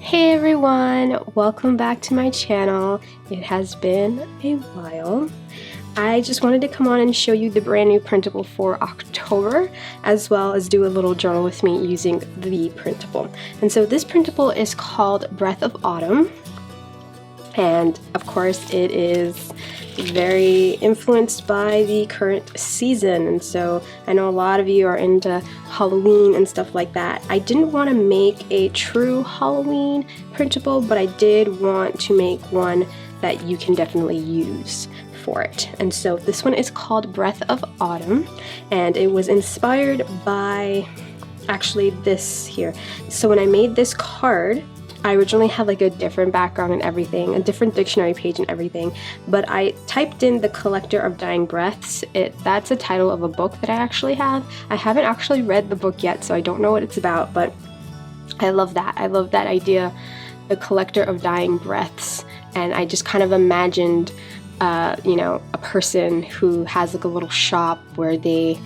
Hey everyone, welcome back to my channel. It has been a while. I just wanted to come on and show you the brand new printable for October, as well as do a little journal with me using the printable. And so this printable is called Breath of Autumn, and of course it is very influenced by the current season. And so I know a lot of you are into Halloween and stuff like that. I didn't want to make a true Halloween printable, but I did want to make one that you can definitely use for it. And so this one is called Breath of Autumn, and it was inspired by actually this here. So when I made this card, I originally had like a different background and everything, a different dictionary page and everything, but I typed in The Collector of Dying Breaths. That's a title of a book that I actually have. I haven't actually read the book yet, so I don't know what it's about, but I love that. I love that idea, The Collector of Dying Breaths, and I just kind of imagined, a person who has like a little shop where they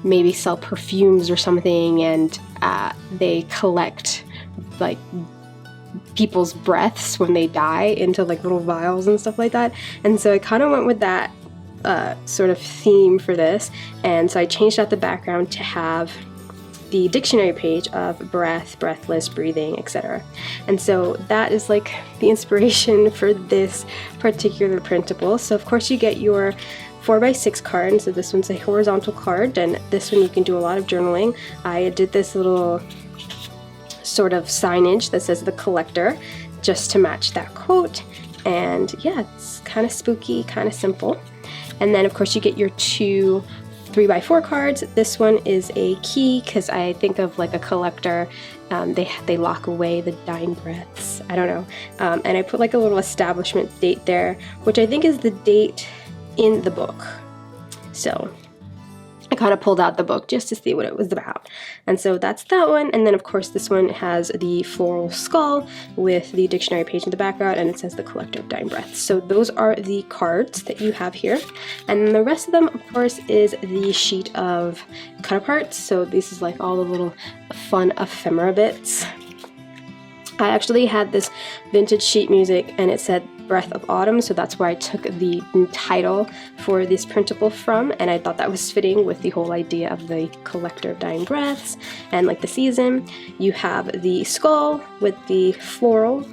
maybe sell perfumes or something, and they collect like people's breaths when they die into like little vials and stuff like that. And so I kind of went with that sort of theme for this, and so I changed out the background to have the dictionary page of breath, breathless, breathing, etc. And so that is like the inspiration for this particular printable. So of course you get your 4x6 card, and so this one's a horizontal card, and this one you can do a lot of journaling. I did this little sort of signage that says The Collector just to match that quote, and yeah, it's kind of spooky, kind of simple. And then of course you get your two 3x4 cards. This one is a key because I think of like a collector, they lock away the dying breaths, I don't know, and I put like a little establishment date there, which I think is the date in the book. So I kind of pulled out the book just to see what it was about. And so that's that one. And then of course this one has the floral skull with the dictionary page in the background, and it says The Collector of Dying Breaths. So those are the cards that you have here. And then the rest of them, of course, is the sheet of cut aparts. So this is like all the little fun ephemera bits. I actually had this vintage sheet music and it said Breath of Autumn, so that's where I took the title for this printable from, and I thought that was fitting with the whole idea of the collector of dying breaths and like the season. You have the skull with the floral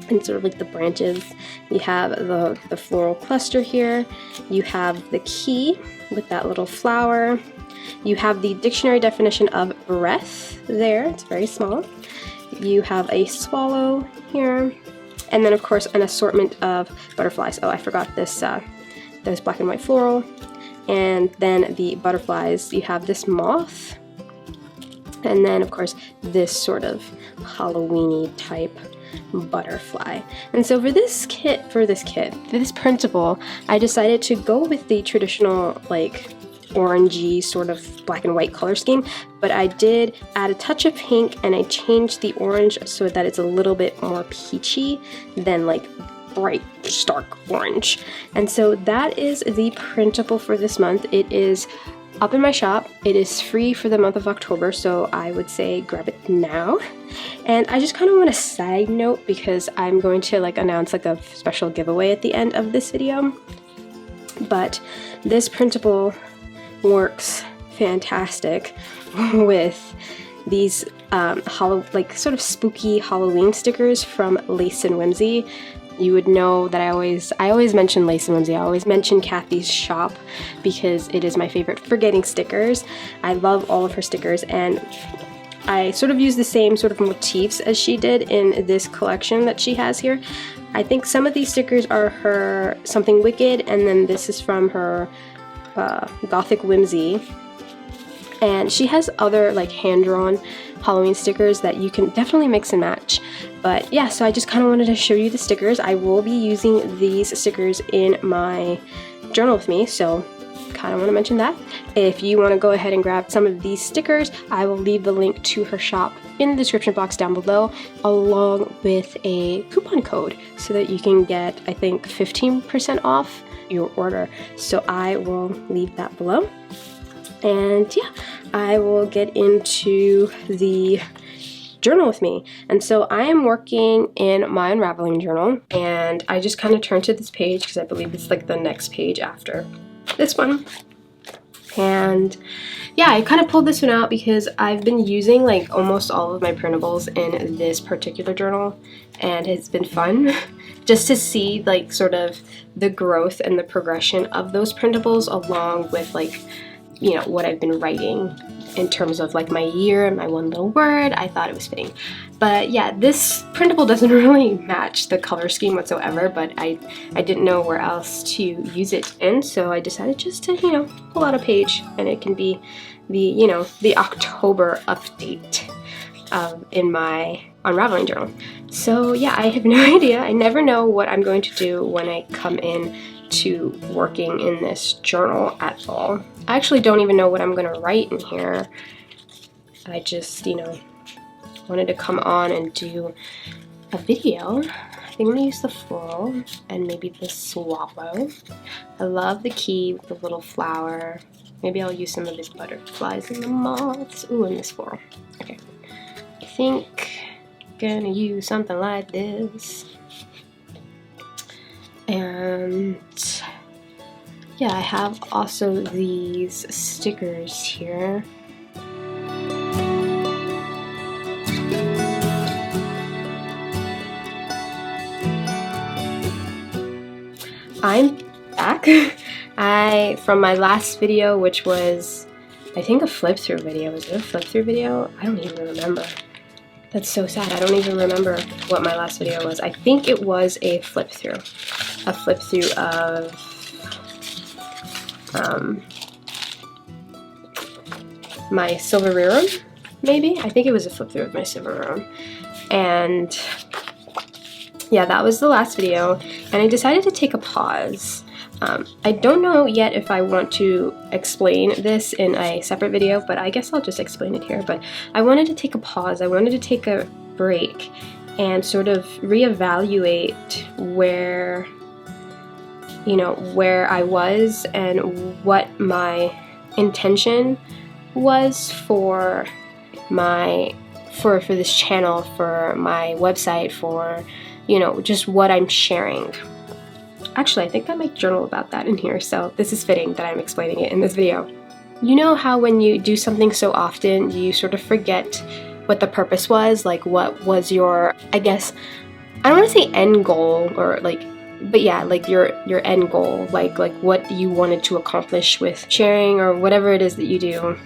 and sort of like the branches. You have the floral cluster here. You have the key with that little flower. You have the dictionary definition of breath there. It's very small. You have a swallow here, and then of course an assortment of butterflies. Oh, I forgot this, there's black and white floral, and then the butterflies, you have this moth, and then of course this sort of Halloween-y type butterfly. And so for this printable, I decided to go with the traditional like orangey sort of black and white color scheme, but I did add a touch of pink, and I changed the orange so that it's a little bit more peachy than like bright stark orange. And so that is the printable for this month. It is up in my shop. It is free for the month of October, so I would say grab it now. And I just kind of want a side note because I'm going to like announce like a special giveaway at the end of this video, but this printable works fantastic with these like sort of spooky Halloween stickers from Lace and Whimsy. You would know that I always mention Lace and Whimsy. I always mention Kathy's shop because it is my favorite for getting stickers. I love all of her stickers, and I sort of use the same sort of motifs as she did in this collection that she has here. I think some of these stickers are her Something Wicked, and then this is from her Gothic Whimsy, and she has other like hand-drawn Halloween stickers that you can definitely mix and match. But yeah, so I just kind of wanted to show you the stickers. I will be using these stickers in my journal with me, so kind of want to mention that. If you want to go ahead and grab some of these stickers, I will leave the link to her shop in the description box down below, along with a coupon code so that you can get, I think, 15% off your order. So I will leave that below. And yeah, I will get into the journal with me. And so I am working in my unraveling journal, and I just kind of turned to this page because I believe it's like the next page after this one. And yeah, I kind of pulled this one out because I've been using like almost all of my printables in this particular journal, and it's been fun just to see like sort of the growth and the progression of those printables along with like, you know, what I've been writing in terms of like my year and my one little word. I thought it was fitting. But yeah, this printable doesn't really match the color scheme whatsoever, but I didn't know where else to use it in, so I decided just to, you know, pull out a page, and it can be the, you know, the October update in my unraveling journal. So yeah, I have no idea. I never know what I'm going to do when I come in to working in this journal at all. I actually don't even know what I'm going to write in here. I just, you know, wanted to come on and do a video. I think I'm gonna use the floral and maybe the swallow. I love the key with the little flower. Maybe I'll use some of these butterflies and the moths. Ooh, and this floral. Okay, I think I'm gonna use something like this. And yeah, I have also these stickers here. I'm back. From my last video, which was, I think, a flip through video. Was it a flip through video? I don't even remember. That's so sad. I don't even remember what my last video was. I think it was a flip through. A flip through of my silver rerum, maybe? I think it was a flip through of my silver rerum. And yeah, that was the last video, and I decided to take a pause. I don't know yet if I want to explain this in a separate video, but I guess I'll just explain it here. But I wanted to take a pause. I wanted to take a break and sort of reevaluate where, you know, where I was and what my intention was for this channel, for my website, for, you know, just what I'm sharing. Actually, I think I might journal about that in here, so this is fitting that I'm explaining it in this video. You know how when you do something so often, you sort of forget what the purpose was, like what was your, I guess, I don't want to say end goal, or like, but yeah, like your end goal, like what you wanted to accomplish with sharing or whatever it is that you do.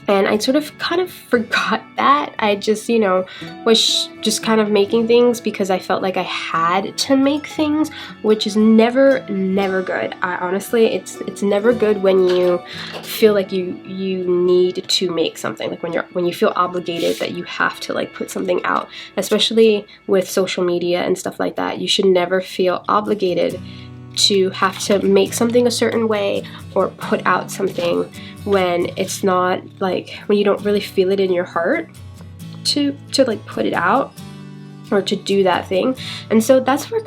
And I sort of kind of forgot that. I just, you know, was just kind of making things because I felt like I had to make things, which is never good. Honestly, it's never good when you feel like you need to make something, like when you feel obligated that you have to like put something out, especially with social media and stuff like that. You should never feel obligated to have to make something a certain way or put out something when it's not, like, when you don't really feel it in your heart to like put it out or to do that thing. And so that's where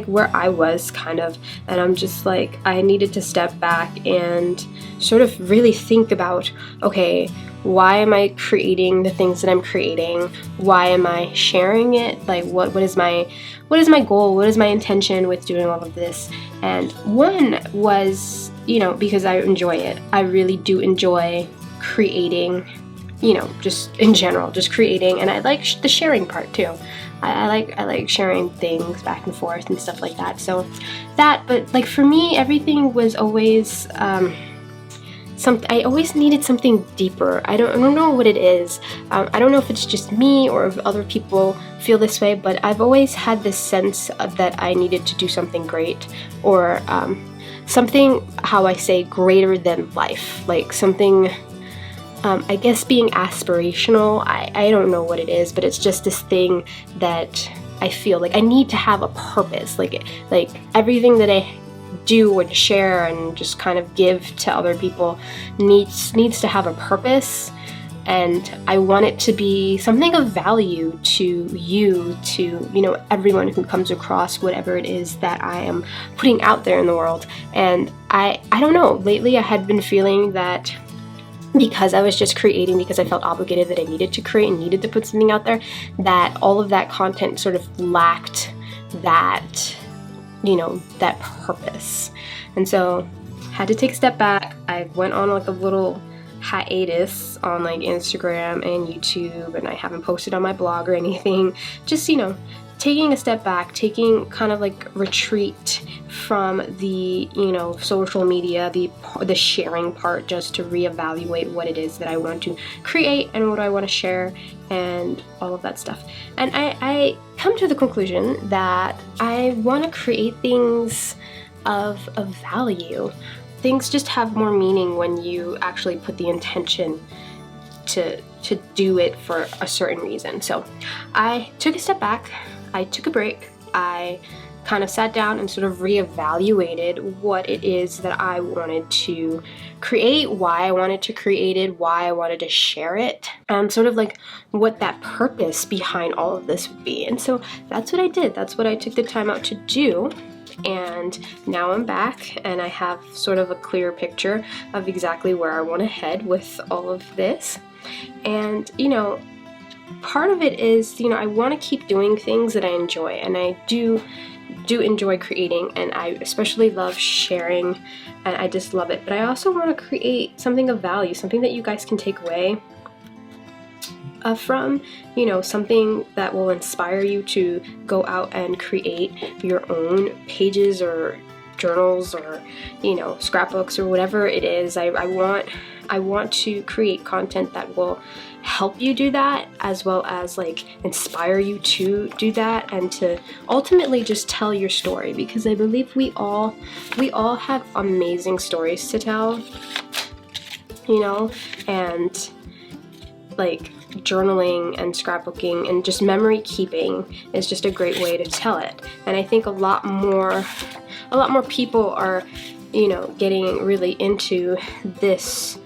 where I was kind of, and I'm just like, I needed to step back and sort of really think about, okay, why am I creating the things that I'm creating? Why am I sharing it? Like, what is my goal? What is my intention with doing all of this? And one was, you know, because I enjoy it. I really do enjoy creating, you know, just in general, just creating, and I like the sharing part too. I like sharing things back and forth and stuff like that. So that, but like for me, everything was always I always needed something deeper. I don't know what it is. I don't know if it's just me or if other people feel this way, but I've always had this sense of that I needed to do something great, or something, how I say, greater than life, like something, I guess being aspirational. I don't know what it is, but it's just this thing that I feel like I need to have a purpose, like everything that I do and share and just kind of give to other people needs to have a purpose, and I want it to be something of value to you, everyone who comes across whatever it is that I am putting out there in the world. And I don't know, lately I had been feeling that because I was just creating because I felt obligated that I needed to create and needed to put something out there, that all of that content sort of lacked that, you know, that purpose. And so had to take a step back. I went on like a little hiatus on like Instagram and YouTube, and I haven't posted on my blog or anything. Just, you know, taking a step back, taking kind of like retreat from the, you know, social media, the sharing part, just to reevaluate what it is that I want to create and what I want to share and all of that stuff. And I come to the conclusion that I want to create things of value. Things just have more meaning when you actually put the intention to do it for a certain reason. So I took a step back, I took a break, I kind of sat down and sort of reevaluated what it is that I wanted to create, why I wanted to create it, why I wanted to share it, and sort of like what that purpose behind all of this would be. And so that's what I did. That's what I took the time out to do. And now I'm back and I have sort of a clear picture of exactly where I want to head with all of this. And, you know, part of it is, you know, I want to keep doing things that I enjoy, and I do enjoy creating, and I especially love sharing, and I just love it. But I also want to create something of value, something that you guys can take away from, you know, something that will inspire you to go out and create your own pages or journals or, you know, scrapbooks or whatever it is. I want to create content that will help you do that, as well as like inspire you to do that, and to ultimately just tell your story, because I believe we all have amazing stories to tell, you know, and like journaling and scrapbooking and just memory keeping is just a great way to tell it. And I think a lot more people are, you know, getting really into this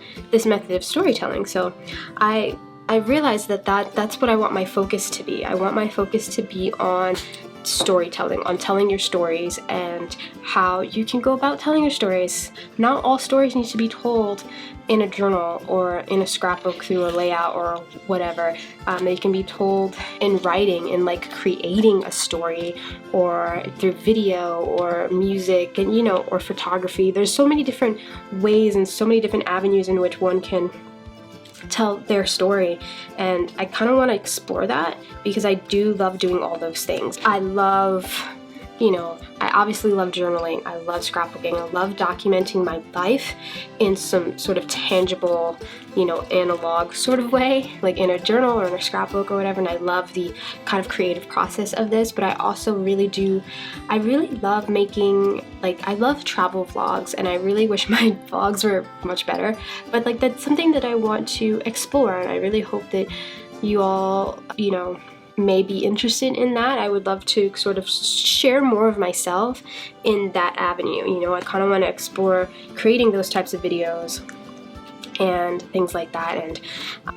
method of storytelling. So I realized that's what I want my focus to be. I want my focus to be on storytelling, on telling your stories and how you can go about telling your stories. Not all stories need to be told in a journal or in a scrapbook through a layout or whatever. They can be told in writing, in like creating a story, or through video or music, and, you know, or photography. There's so many different ways and so many different avenues in which one can tell their story, and I kind of want to explore that because I do love doing all those things. I love, you know, I obviously love journaling, I love scrapbooking, I love documenting my life in some sort of tangible, you know, analog sort of way, like in a journal or in a scrapbook or whatever, and I love the kind of creative process of this. But I also really love making, like, I love travel vlogs, and I really wish my vlogs were much better, but like that's something that I want to explore, and I really hope that you all, you know, may be interested in that. I would love to sort of share more of myself in that avenue. You know, I kind of want to explore creating those types of videos and things like that. And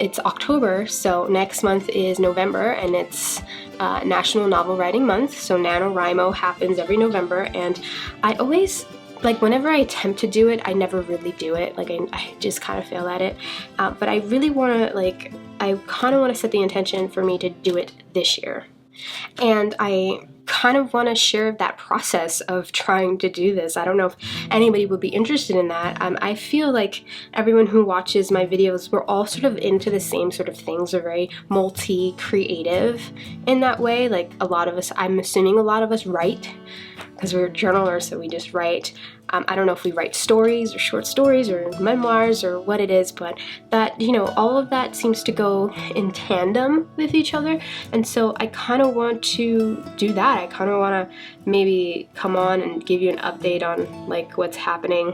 it's October, so next month is November, and it's National Novel Writing Month. So NaNoWriMo happens every November, and I always, like, whenever I attempt to do it, I never really do it. Like, I just kind of fail at it. But I really want to, like, I kind of want to set the intention for me to do it this year. And I kind of want to share that process of trying to do this. I don't know if anybody would be interested in that. I feel like everyone who watches my videos, we're all sort of into the same sort of things. We're very multi-creative in that way. Like, a lot of us, I'm assuming a lot of us write, because we're journalers, so we just write. I don't know if we write stories or short stories or memoirs or what it is, but that, you know, all of that seems to go in tandem with each other. And so I kind of want to do that. I kind of want to maybe come on and give you an update on like what's happening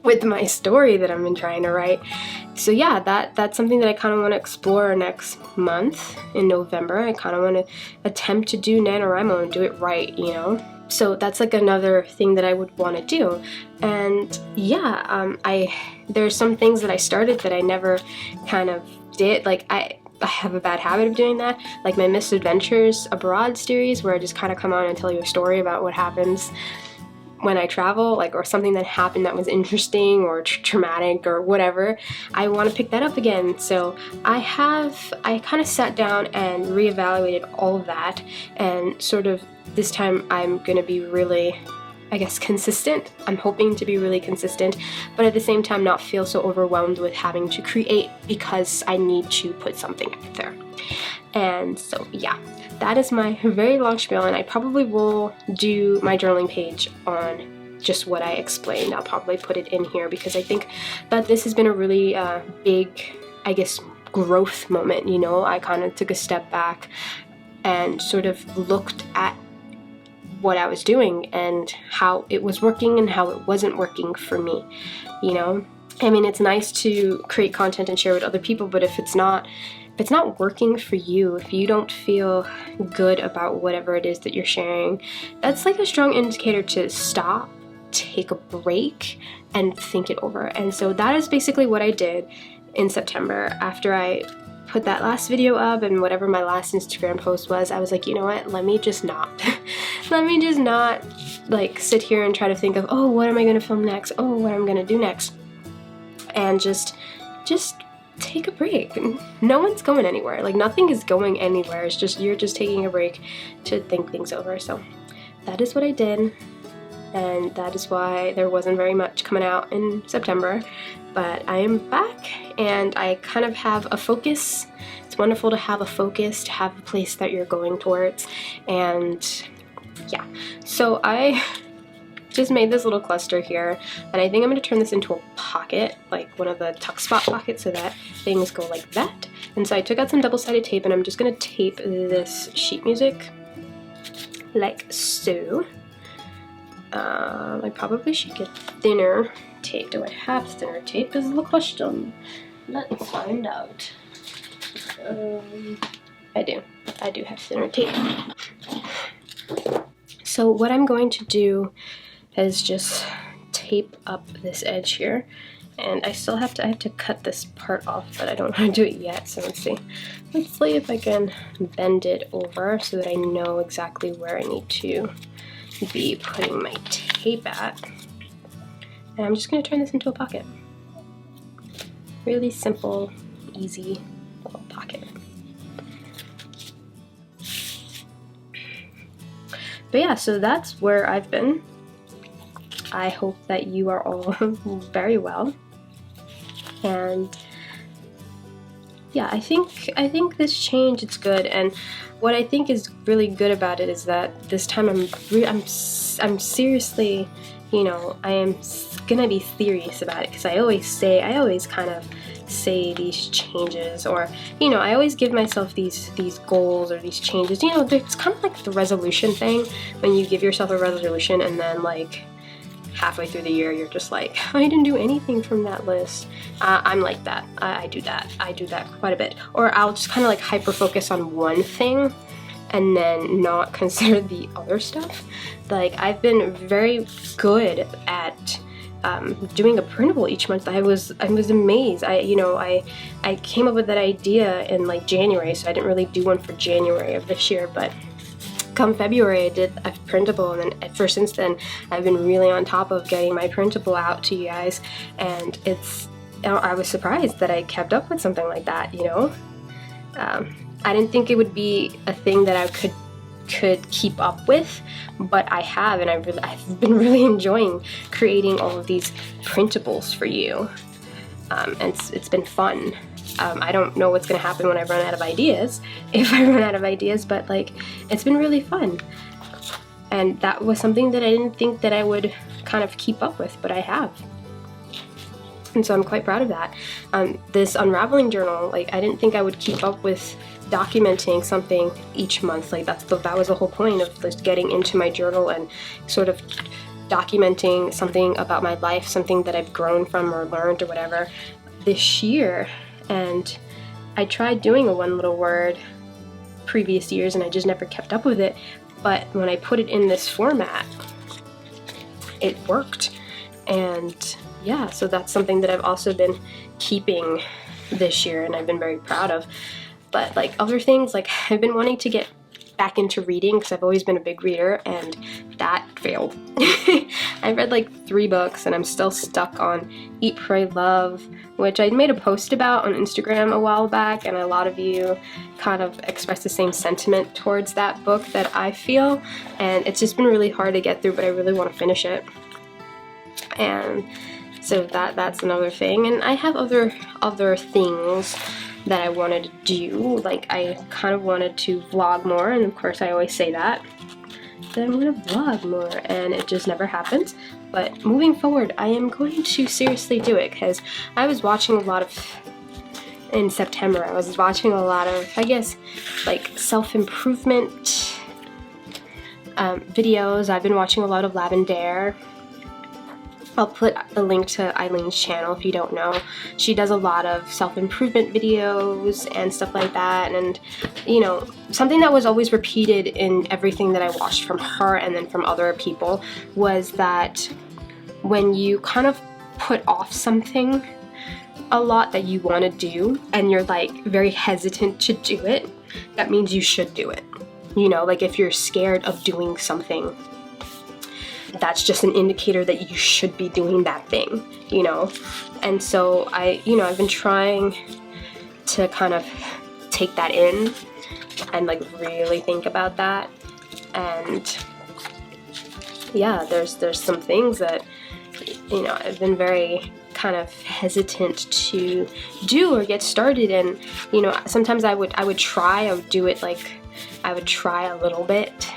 with my story that I've been trying to write. So yeah, that's something that I kind of want to explore next month in November. I kind of want to attempt to do NaNoWriMo and do it right, you know? So that's like another thing that I would want to do. And yeah, there's some things that I started that I never kind of did. Like, I have a bad habit of doing that, like my Misadventures Abroad series, where I just kind of come on and tell you a story about what happens when I travel, like, or something that happened that was interesting or traumatic or whatever, I want to pick that up again. So I kind of sat down and reevaluated all of that, and sort of this time I'm going to be really, I guess, consistent. I'm hoping to be really consistent, but at the same time not feel so overwhelmed with having to create because I need to put something out there. And so yeah, that is my very long spiel, and I probably will do my journaling page on just what I explained. I'll probably put it in here because I think that this has been a really big, I guess, growth moment. You know, I kind of took a step back and sort of looked at what I was doing and how it was working and how it wasn't working for me, you know? I mean, it's nice to create content and share with other people, but if it's not working for you, if you don't feel good about whatever it is that you're sharing, that's like a strong indicator to stop, take a break, and think it over. And so that is basically what I did in September. After I put that last video up and whatever my last Instagram post was, I was like, you know what, let me just not like sit here and try to think of, oh, what am I gonna film next, oh, what I'm gonna do next, and just take a break. No one's going anywhere. Like, nothing is going anywhere. It's just you're just taking a break to think things over. So that is what I did, and that is why there wasn't very much coming out in September. But I am back, and I kind of have a focus. It's wonderful to have a focus, to have a place that you're going towards. And yeah, so I just made this little cluster here, and I think I'm going to turn this into a pocket, like one of the tuck spot pockets, so that things go like that. And so I took out some double-sided tape, and I'm just going to tape this sheet music like so. I probably should get thinner tape. Do I have thinner tape is the question. Let's find out. I do have thinner tape. So what I'm going to do is just tape up this edge here, and I have to cut this part off, but I don't want to do it yet. So let's see if I can bend it over so that I know exactly where I need to be putting my tape at. And I'm just going to turn this into a pocket. Really simple, easy little pocket. But yeah, so that's where I've been. I hope that you are all very well. And yeah, I think this change, it's good. And what I think is really good about it is that this time I'm seriously, you know, I am gonna be serious about it, because I always kind of say these changes, or, you know, I always give myself these goals or these changes. You know, it's kind of like the resolution thing, when you give yourself a resolution and then like halfway through the year you're just like, I didn't do anything from that list. I'm like that. I do that quite a bit. Or I'll just kind of like hyper focus on one thing and then not consider the other stuff. Like, I've been very good at doing a printable each month. I was amazed. I came up with that idea in like January, so I didn't really do one for January of this year, but come February I did a printable, and then ever since then I've been really on top of getting my printable out to you guys, and I was surprised that I kept up with something like that, you know. I didn't think it would be a thing that I could keep up with, but I have, and I've been really enjoying creating all of these printables for you, and it's been fun. I don't know what's gonna happen when I run out of ideas, if I run out of ideas, but like, it's been really fun. And that was something that I didn't think that I would kind of keep up with, but I have. And so I'm quite proud of that. This unraveling journal, like, I didn't think I would keep up with documenting something each month. Like, that was the whole point of just getting into my journal and sort of documenting something about my life, something that I've grown from or learned or whatever this year. And I tried doing a one little word previous years, and I just never kept up with it. But when I put it in this format, it worked. And yeah, so that's something that I've also been keeping this year, and I've been very proud of. But like other things, like I've been wanting to get back into reading because I've always been a big reader, and that failed. I read like 3 books and I'm still stuck on Eat, Pray, Love, which I made a post about on Instagram a while back, and a lot of you kind of expressed the same sentiment towards that book that I feel, and it's just been really hard to get through, but I really want to finish it. And so that's another thing, and I have other things that I wanted to do. Like, I kind of wanted to vlog more, and of course I always say that I'm gonna vlog more, and it just never happens. But moving forward, I am going to seriously do it, because I was watching a lot of, in September, I was watching a lot of, I guess, like self-improvement videos. I've been watching a lot of Lavender. I'll put a link to Eileen's channel if you don't know. She does a lot of self-improvement videos and stuff like that, and you know, something that was always repeated in everything that I watched from her and then from other people was that when you kind of put off something a lot that you want to do and you're like very hesitant to do it, that means you should do it. You know, like if you're scared of doing something, that's just an indicator that you should be doing that thing, you know? And so I've been trying to kind of take that in and like really think about that. And yeah, there's some things that, you know, I've been very kind of hesitant to do or get started. And, you know, sometimes I would do it, like I would try a little bit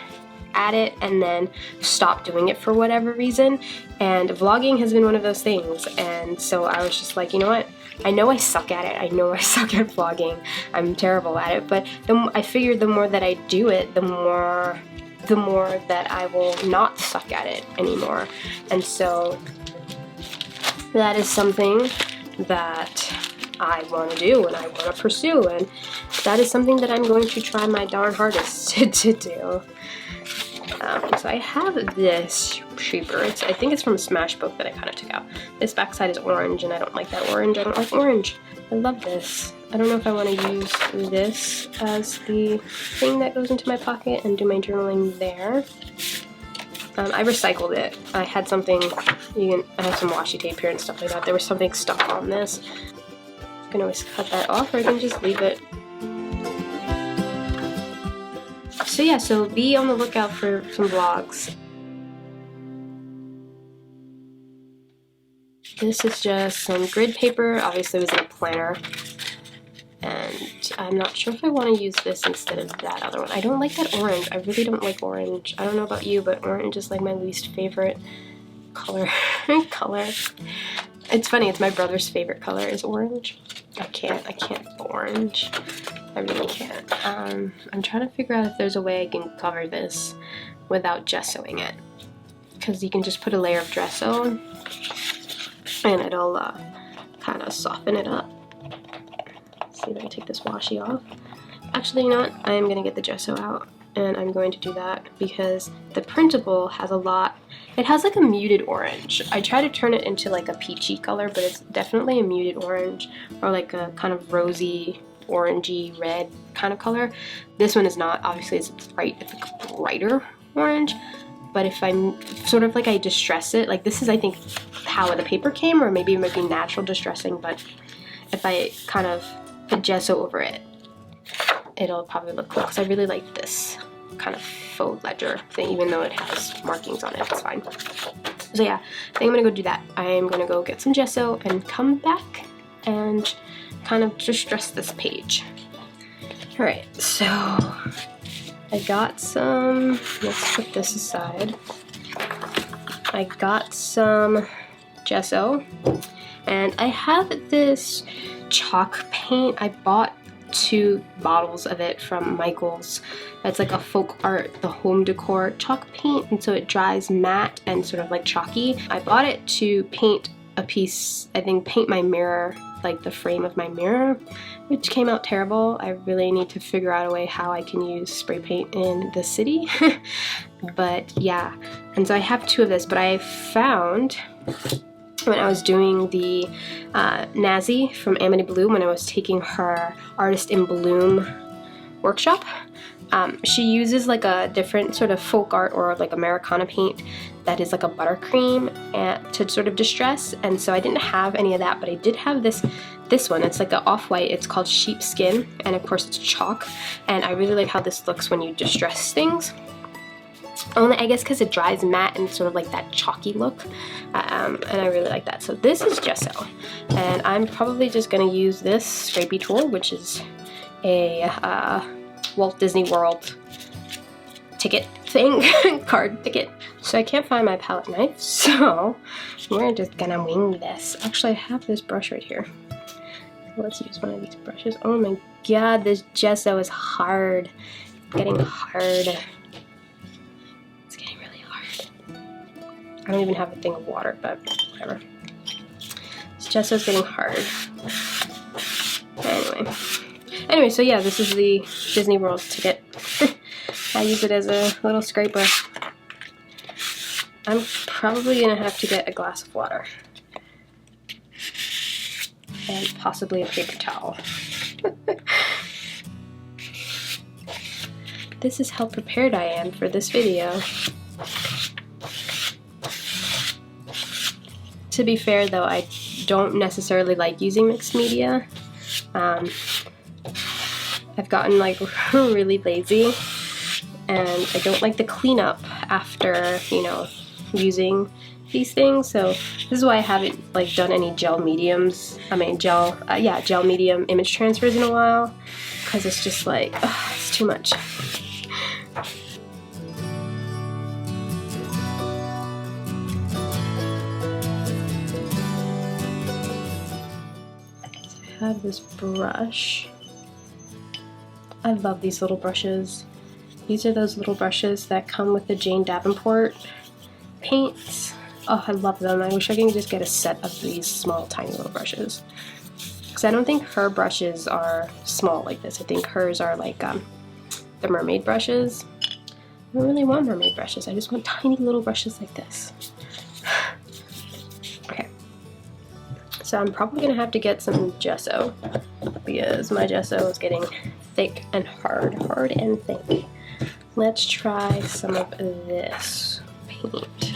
at it and then stop doing it for whatever reason, and vlogging has been one of those things. And so I was just like, you know what, I know I suck at it, I know I suck at vlogging, I'm terrible at it, but I figured the more that I do it, the more that I will not suck at it anymore. And so that is something that I want to do and I want to pursue, and that is something that I'm going to try my darn hardest to do. So I have this shaper. I think it's from a Smash book that I kind of took out. This backside is orange, and I don't like that orange. I don't like orange. I love this. I don't know if I want to use this as the thing that goes into my pocket and do my journaling there. I recycled it. I had something, I have some washi tape here and stuff like that. There was something stuck on this. I can always cut that off, or I can just leave it. So yeah, so be on the lookout for some vlogs. This is just some grid paper. Obviously it was in a planner. And I'm not sure if I want to use this instead of that other one. I don't like that orange. I really don't like orange. I don't know about you, but orange is like my least favorite color. It's funny, it's my brother's favorite color is orange. I can't orange. I really can't. I'm trying to figure out if there's a way I can cover this without gessoing it. Because you can just put a layer of gesso and it'll kind of soften it up. Let's see if I can take this washi off. Actually, you know what? I am going to get the gesso out, and I'm going to do that because the printable has a lot. It has like a muted orange. I try to turn it into like a peachy color, but it's definitely a muted orange, or like a kind of rosy, orangey red kind of color. This one is not. Obviously it's bright. It's like a brighter orange. But if I'm sort of like I distress it, like this is I think how the paper came, or maybe it might be natural distressing, but if I kind of put gesso over it, it'll probably look cool, because I really like this kind of faux ledger thing, even though it has markings on it, it's fine. So yeah, I think I'm gonna go do that. I am gonna go get some gesso and come back and kind of distress this page. Alright, so I got some, let's put this aside. I got some gesso, and I have this chalk paint. I bought 2 bottles of it from Michael's. It's like a folk art, the home decor chalk paint, and so it dries matte and sort of like chalky. I bought it to paint a piece, I think paint my mirror, like the frame of my mirror, which came out terrible. I really need to figure out a way how I can use spray paint in the city. But yeah, and so I have 2 of this, but I found when I was doing the Nazi from Amity Bloom, when I was taking her Artist in Bloom workshop, She uses like a different sort of folk art or like Americana paint that is like a buttercream and to sort of distress, and so I didn't have any of that, but I did have this one. It's like an off-white. It's called Sheepskin, and of course it's chalk, and I really like how this looks when you distress things. Only I guess because it dries matte and sort of like that chalky look, and I really like that. So this is gesso, and I'm probably just going to use this scrapey tool, which is a Walt Disney World ticket thing, card ticket. So I can't find my palette knife, so we're just gonna wing this. Actually, I have this brush right here. Let's use one of these brushes. Oh my god, this gesso is hard. It's getting hard. It's getting really hard. I don't even have a thing of water, but whatever. This gesso is getting hard. Anyway, so yeah, this is the Disney World ticket. I use it as a little scraper. I'm probably gonna have to get a glass of water. And possibly a paper towel. This is how prepared I am for this video. To be fair though, I don't necessarily like using mixed media. I've gotten like really lazy, and I don't like the cleanup after, you know, using these things. So this is why I haven't like done any gel medium image transfers in a while, because it's just like, ugh, it's too much. So I have this brush. I love these little brushes. These are those little brushes that come with the Jane Davenport paints. Oh, I love them. I wish I could just get a set of these small, tiny little brushes. Because I don't think her brushes are small like this. I think hers are like the mermaid brushes. I don't really want mermaid brushes. I just want tiny little brushes like this. Okay. So I'm probably going to have to get some gesso, because my gesso is getting thick and hard and thick. Let's try some of this paint.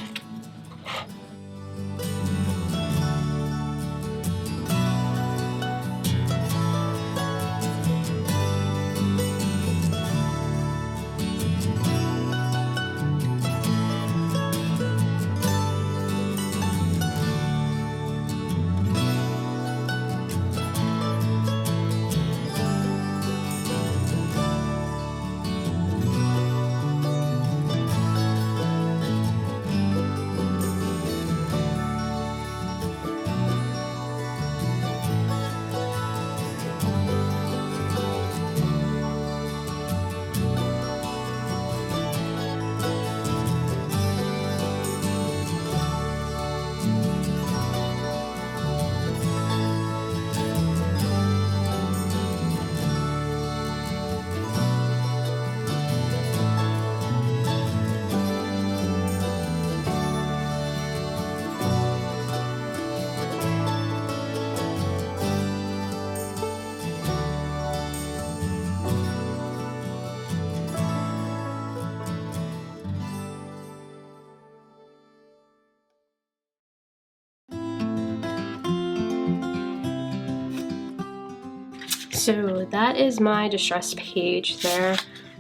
So that is my distress page there.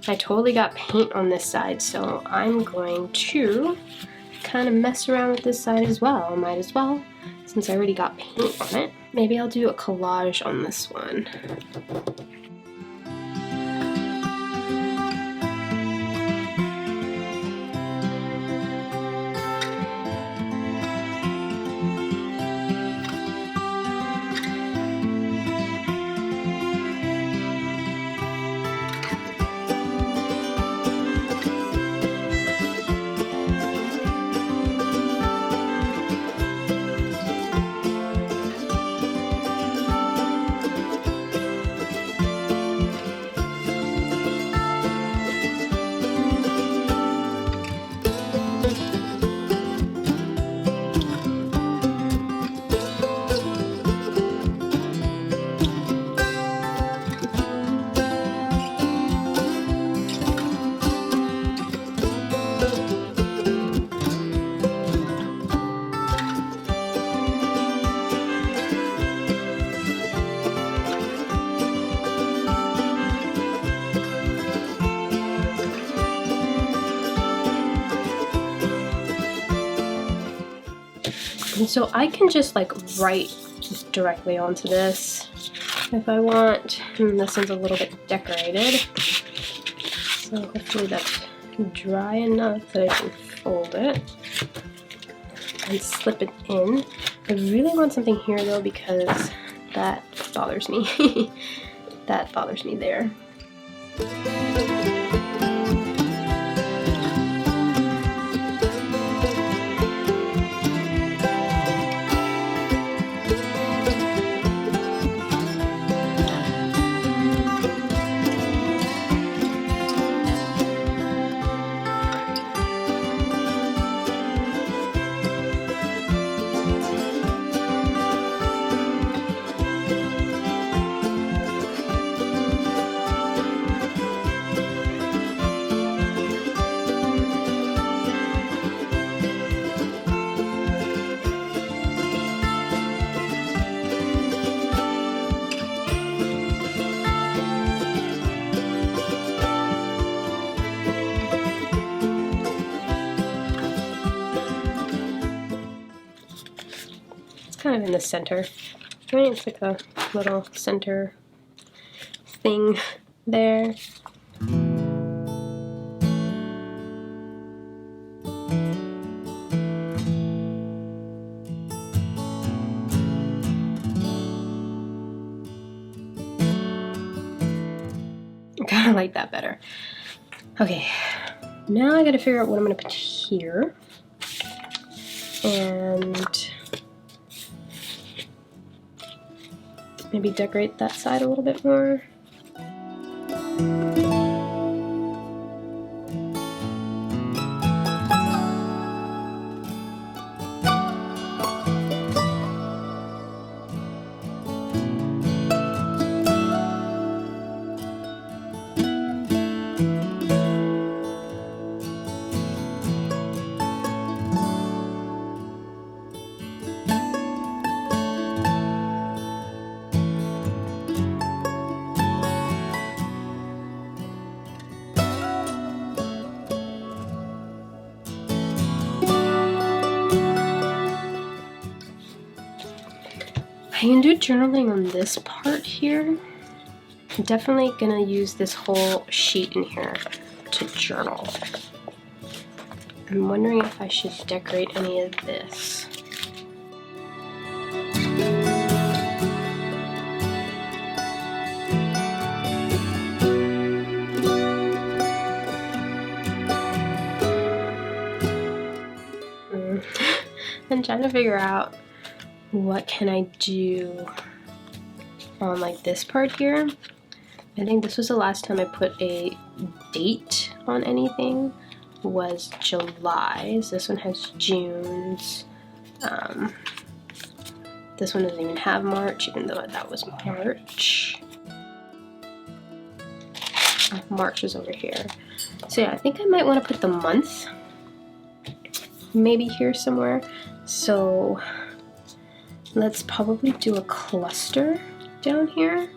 I totally got paint on this side, so I'm going to kind of mess around with this side as well. Might as well, since I already got paint on it. Maybe I'll do a collage on this one. And so I can just like write directly onto this if I want. And this one's a little bit decorated. So hopefully that's dry enough that I can fold it and slip it in. I really want something here though because that bothers me. That bothers me there. Kind of in the center, right? It's like a little center thing there. I kind of like that better. Okay, now I gotta figure out what I'm gonna put here. And maybe decorate that side a little bit more. I can do journaling on this part here. I'm definitely gonna use this whole sheet in here to journal. I'm wondering if I should decorate any of this. I'm trying to figure out what can I do on like this part here. I think this was the last time I put a date on anything, was July. So this one has June's. This one doesn't even have March, even though that was March. March is over here. So yeah, I think I might want to put the month maybe here somewhere. So let's probably do a cluster down here.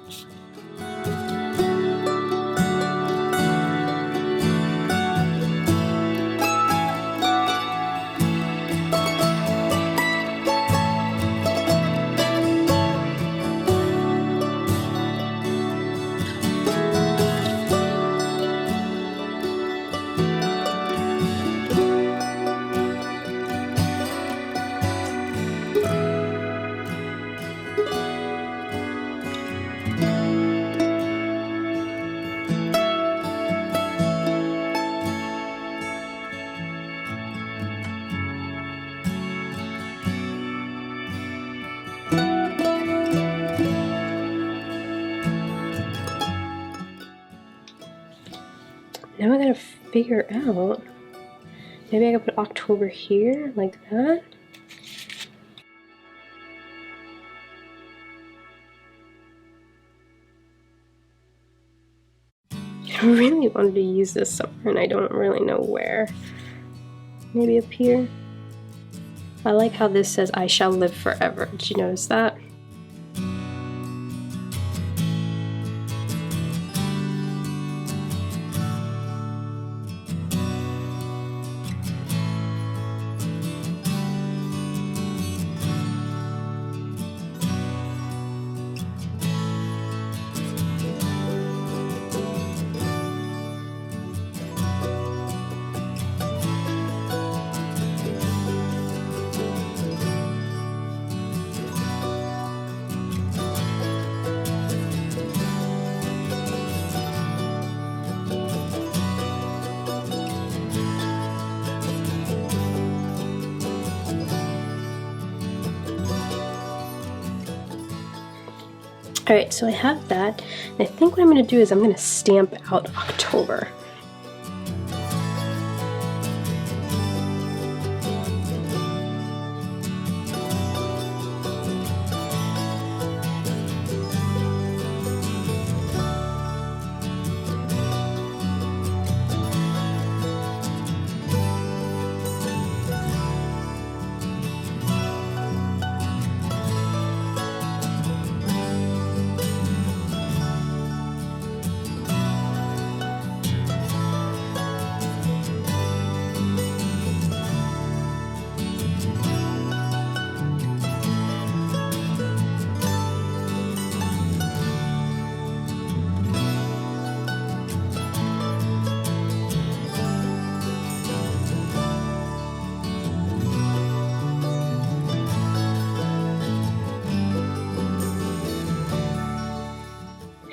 Now I gotta figure out, maybe I could put October here, like that. I really wanted to use this somewhere and I don't really know where. Maybe up here. I like how this says, I shall live forever. Did you notice that? Alright, so I have that, and I think what I'm going to do is I'm going to stamp out October.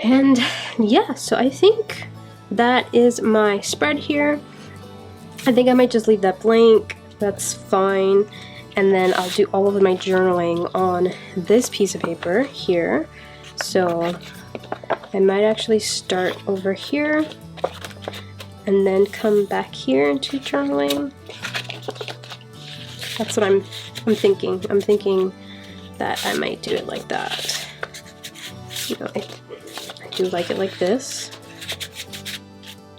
And yeah, so I think that is my spread here. I think I might just leave that blank. That's fine. And then I'll do all of my journaling on this piece of paper here. So I might actually start over here and then come back here into journaling. That's what I'm thinking. I'm thinking that I might do it like that. You know, I do like it like this.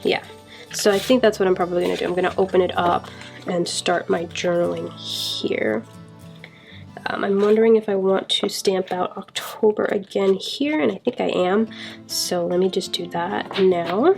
Yeah, so I think that's what I'm probably going to do. I'm going to open it up and start my journaling here. I'm wondering if I want to stamp out October again here, and I think I am. So let me just do that now.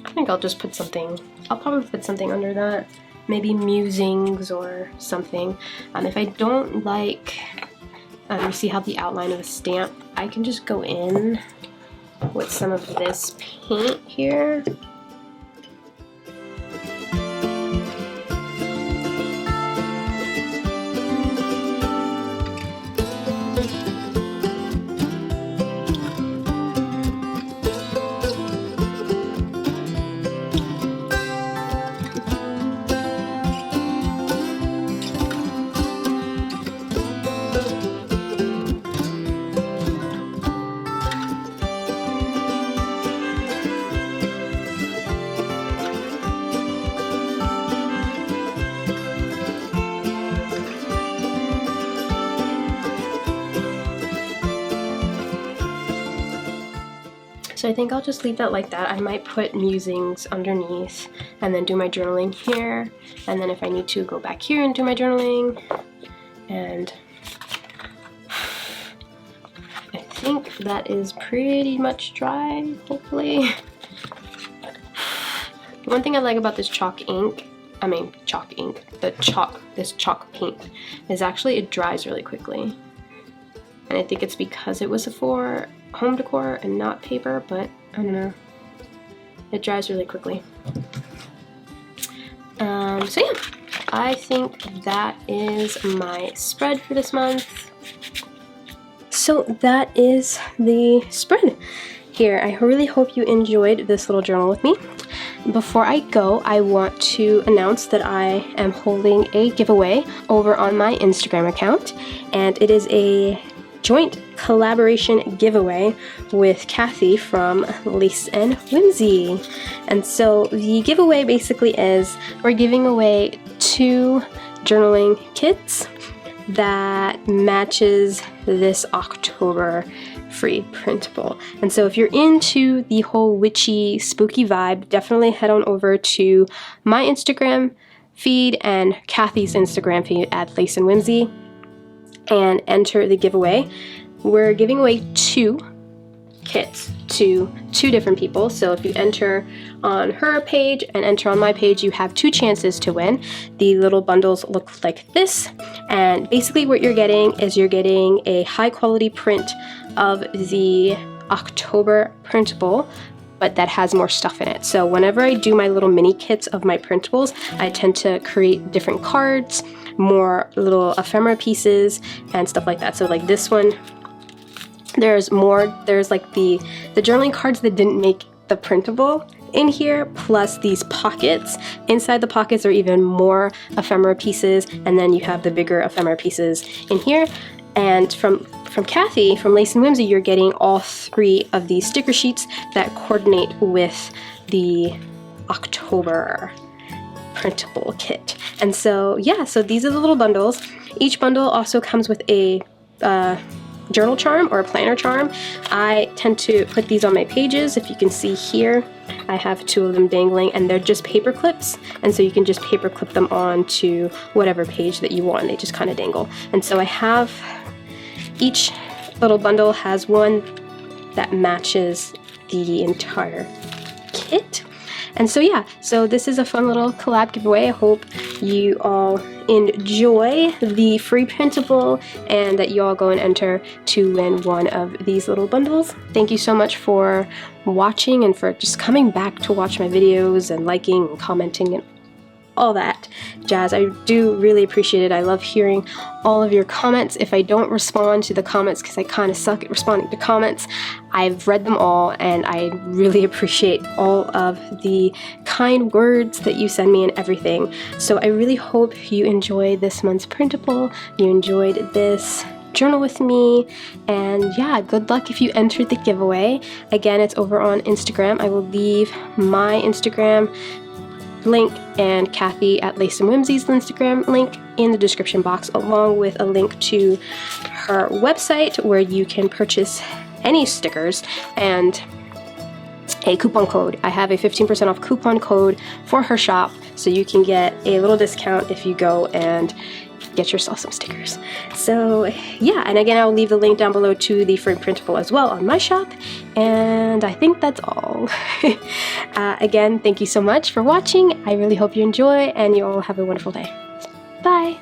I think I'll just put something, I'll probably put something under that, maybe musings or something. If I don't like, you see how the outline of the stamp, I can just go in with some of this paint here. So I think I'll just leave that like that. I might put musings underneath and then do my journaling here. And then if I need to, go back here and do my journaling. And I think that is pretty much dry, hopefully. One thing I like about this this chalk paint, is actually it dries really quickly. And I think it's because it was for home decor and not paper, but I don't know. It dries really quickly. So yeah, I think that is my spread for this month. So that is the spread here. I really hope you enjoyed this little journal with me. Before I go, I want to announce that I am holding a giveaway over on my Instagram account, and it is a joint collaboration giveaway with Kathy from Lace and Whimsy. And so the giveaway basically is we're giving away 2 journaling kits that matches this October free printable. And so if you're into the whole witchy, spooky vibe, definitely head on over to my Instagram feed and Kathy's Instagram feed at Lace and Whimsy and enter the giveaway. We're giving away 2 kits to 2 different people. So if you enter on her page and enter on my page, you have 2 chances to win. The little bundles look like this, and basically what you're getting is you're getting a high quality print of the October printable, but that has more stuff in it. So whenever I do my little mini kits of my printables, I tend to create different cards, more little ephemera pieces and stuff like that. So like this one, there's like the journaling cards that didn't make the printable in here, plus these pockets. Inside the pockets are even more ephemera pieces, and then you have the bigger ephemera pieces in here. And from Kathy, from Lace and Whimsy, you're getting all 3 of these sticker sheets that coordinate with the October printable kit. And so yeah, so these are the little bundles. Each bundle also comes with a journal charm or a planner charm. I tend to put these on my pages. If you can see here, I have 2 of them dangling, and they're just paper clips, and so you can just paper clip them on to whatever page that you want. They just kind of dangle. And so I have, each little bundle has one that matches the entire kit. And so yeah, so this is a fun little collab giveaway. I hope you all enjoy the free printable and that you all go and enter to win one of these little bundles. Thank you so much for watching and for just coming back to watch my videos and liking and commenting and all that jazz. I do really appreciate it. I love hearing all of your comments. If I don't respond to the comments, because I kind of suck at responding to comments, I've read them all, and I really appreciate all of the kind words that you send me and everything. So I really hope you enjoyed this month's printable, you enjoyed this journal with me, and yeah, good luck if you entered the giveaway. Again, it's over on Instagram. I will leave my Instagram link and Kathy at Lace and Whimsy's Instagram link in the description box, along with a link to her website where you can purchase any stickers and a coupon code. I have a 15% off coupon code for her shop, so you can get a little discount if you go and get yourself some stickers. So yeah, and again, I'll leave the link down below to the free printable as well on my shop, and I think that's all. Again, thank you so much for watching. I really hope you enjoy, and you all have a wonderful day. Bye!